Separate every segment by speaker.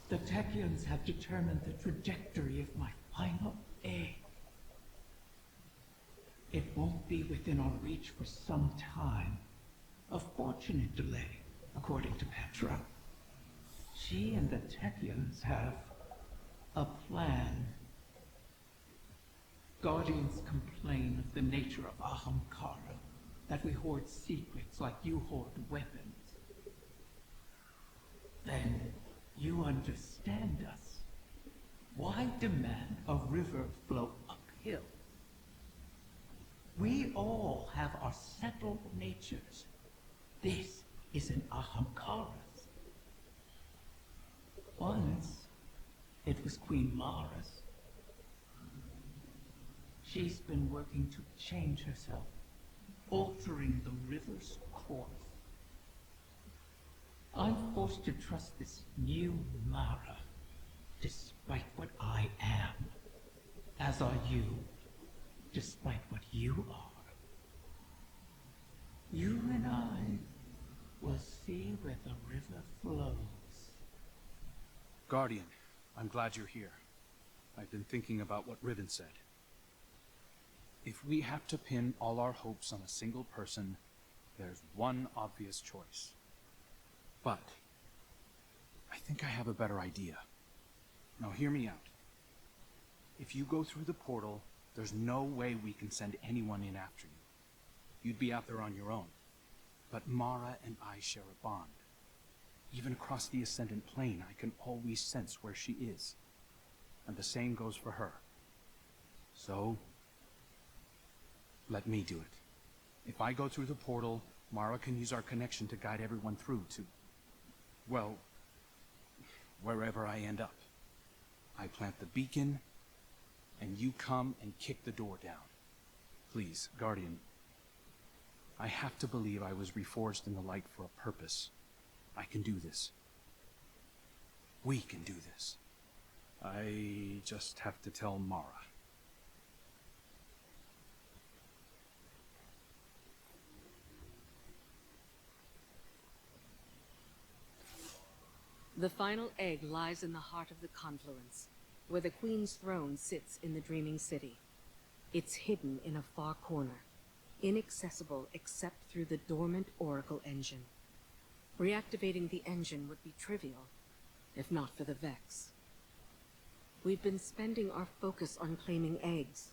Speaker 1: The Techians have determined the trajectory of my final egg. It won't be within our reach for some time. A fortunate delay, according to Petra. She and the Techians have a plan. Guardians complain of the nature of Ahamkara, that we hoard secrets like you hoard weapons. Then you understand us. Why demand a river flow uphill? We all have our settled natures. This is an Ahamkara's. Once, it was Queen Mara's. She's been working to change herself, altering the river's course. I'm forced to trust this new Mara, despite what I am. As are you, despite what you are. You and I will see where the river flows.
Speaker 2: Guardian, I'm glad you're here. I've been thinking about what Riven said. If we have to pin all our hopes on a single person, there's one obvious choice. But I think I have a better idea. Now hear me out. If you go through the portal, there's no way we can send anyone in after you. You'd be out there on your own. But Mara and I share a bond. Even across the Ascendant Plane, I can always sense where she is. And the same goes for her. So, let me do it. If I go through the portal, Mara can use our connection to guide everyone through to, well, wherever I end up. I plant the beacon, and you come and kick the door down. Please, Guardian, I have to believe I was reforged in the light for a purpose. I can do this. We can do this. I just have to tell Mara.
Speaker 3: The final egg lies in the heart of the confluence, where the Queen's throne sits in the Dreaming City. It's hidden in a far corner, inaccessible except through the dormant Oracle engine. Reactivating the engine would be trivial, if not for the Vex. We've been spending our focus on claiming eggs,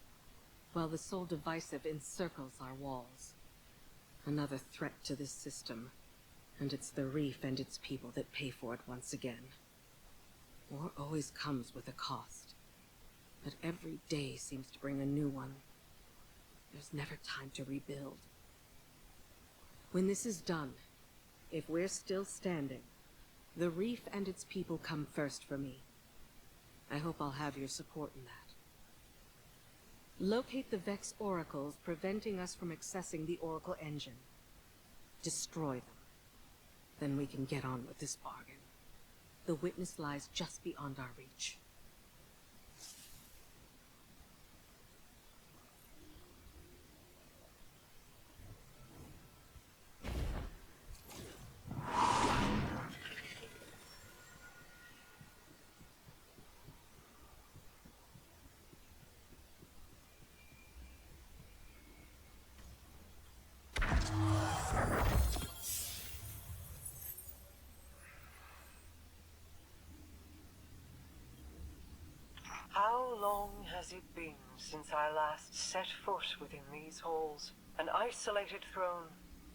Speaker 3: while the Soul Divisive encircles our walls. Another threat to this system, and it's the Reef and its people that pay for it once again. War always comes with a cost, but every day seems to bring a new one. There's never time to rebuild. When this is done, if we're still standing, the Reef and its people come first for me. I hope I'll have your support in that. Locate the Vex Oracles preventing us from accessing the Oracle engine. Destroy them. Then we can get on with this bargain. The witness lies just beyond our reach.
Speaker 4: How long has it been since I last set foot within these halls? An isolated throne,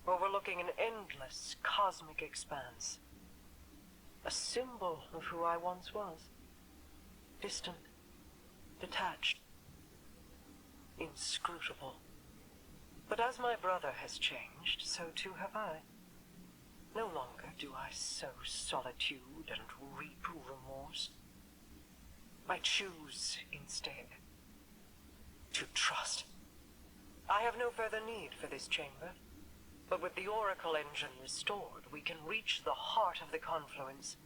Speaker 4: overlooking an endless cosmic expanse. A symbol of who I once was. Distant, detached, inscrutable. But as my brother has changed, so too have I. No longer do I sow solitude and reap remorse. I choose, instead, to trust. I have no further need for this chamber, but with the Oracle engine restored, we can reach the heart of the confluence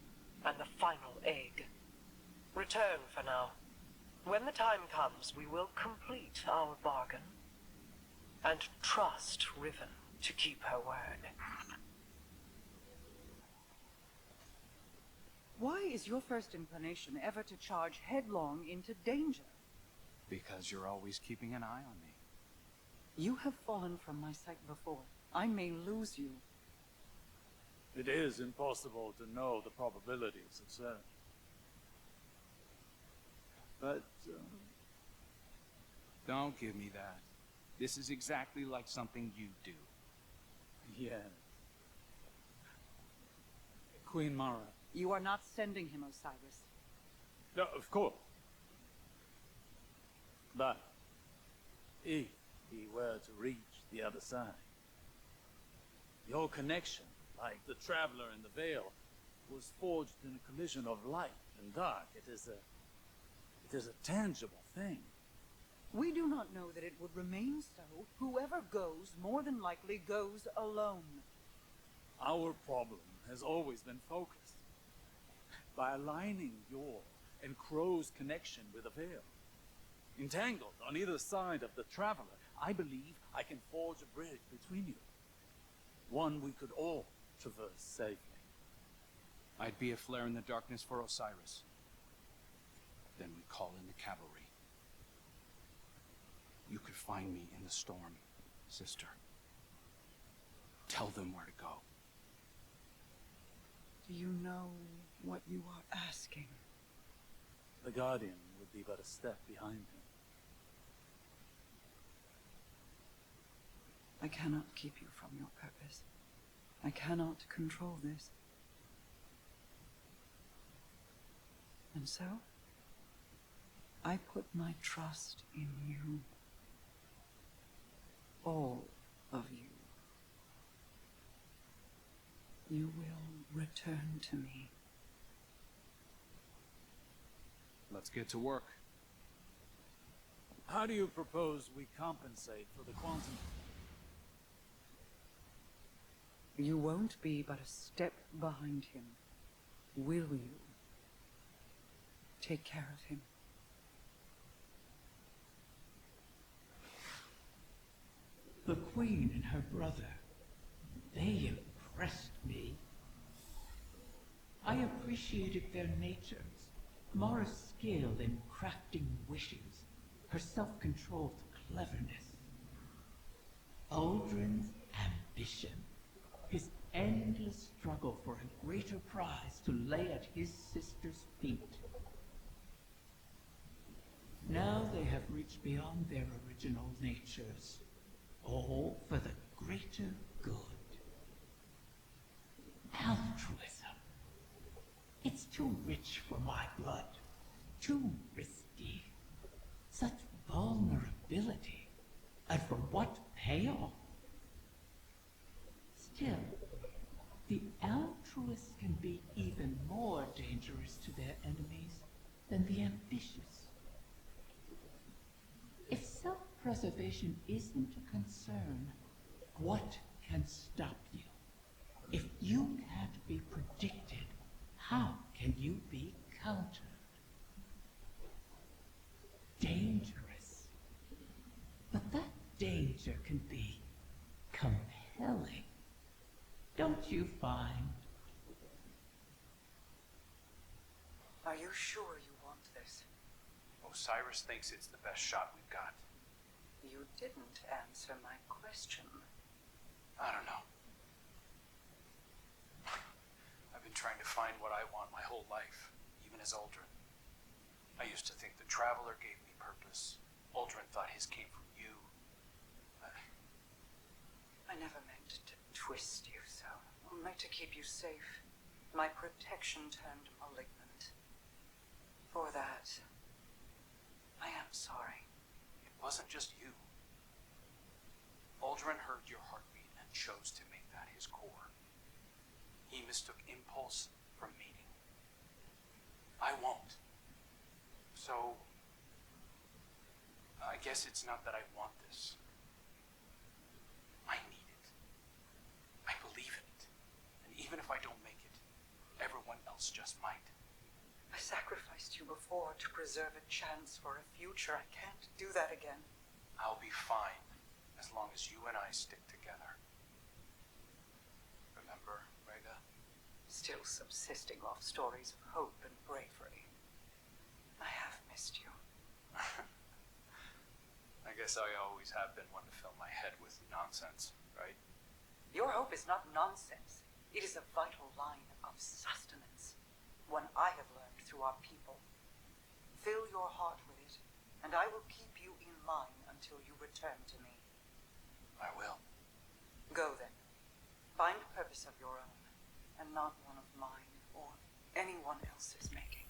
Speaker 4: and the final egg. Return for now. When the time comes, we will complete our bargain and trust Riven to keep her word.
Speaker 5: Why is your first inclination ever to charge headlong into danger?
Speaker 2: Because you're always keeping an eye on me.
Speaker 5: You have fallen from my sight before. I may lose you.
Speaker 6: It is impossible to know the probability of success. But,
Speaker 2: Don't give me that. This is exactly like something you do.
Speaker 6: yes. Queen Mara.
Speaker 5: You are not sending him, Osiris.
Speaker 6: No, of course. But, if he were to reach the other side, your connection, like the traveler in the veil, was forged in a collision of light and dark. It is a tangible thing.
Speaker 5: We do not know that it would remain so. Whoever goes, more than likely goes alone.
Speaker 6: Our problem has always been focused. By aligning your and Crow's connection with a veil. Entangled on either side of the traveler, I believe I can forge a bridge between you. One we could all traverse safely.
Speaker 2: I'd be a flare in the darkness for Osiris. Then we call in the cavalry. You could find me in the storm, sister. Tell them where to go.
Speaker 5: Do you know what you are asking?
Speaker 6: The Guardian would be but a step behind him.
Speaker 5: I cannot keep you from your purpose. I cannot control this. And so, I put my trust in you. All of you. You will return to me.
Speaker 2: Let's get to work.
Speaker 6: How do you propose we compensate for the quantum?
Speaker 5: You won't be but a step behind him. Will you? Take care of him.
Speaker 1: The Queen and her brother, they impressed me. I appreciated their natures, Mara's skill in crafting wishes, her self-controlled cleverness. Uldren's ambition, his endless struggle for a greater prize to lay at his sister's feet. Now they have reached beyond their original natures, all for the greater good. Altruism. It's too rich for my blood, too risky. Such vulnerability, and for what payoff? Still, the altruists can be even more dangerous to their enemies than the ambitious. If self-preservation isn't a concern, what can stop you? If you can't be predicted, how can you be countered? Dangerous. But that danger can be compelling. Don't you find?
Speaker 5: Are you sure you want this?
Speaker 2: Osiris thinks it's the best shot we've got.
Speaker 5: You didn't answer my question.
Speaker 2: I don't know. I've been trying to find what I want my whole life, even as Uldren. I used to think the Traveler gave me purpose. Uldren thought his came from you.
Speaker 5: I never meant to twist you so, only to keep you safe. My protection turned malignant. For that, I am sorry.
Speaker 2: It wasn't just you. Uldren heard your heartbeat and chose to make that his core. He mistook impulse for meaning. I won't. So, I guess it's not that I want this. I need it. I believe in it. And even if I don't make it, everyone else just might.
Speaker 5: I sacrificed you before to preserve a chance for a future. I can't do that again.
Speaker 2: I'll be fine as long as you and I stick together. Remember, Rega?
Speaker 5: still subsisting off stories of hope and bravery. I have missed you.
Speaker 2: I guess I always have been one to fill my head with nonsense, right?
Speaker 5: Your hope is not nonsense. It is a vital line of sustenance, one I have learned through our people. Fill your heart with it, and I will keep you in line until you return to me.
Speaker 2: I will.
Speaker 5: Go then. Find a purpose of your own, and not one of mine or anyone else's making.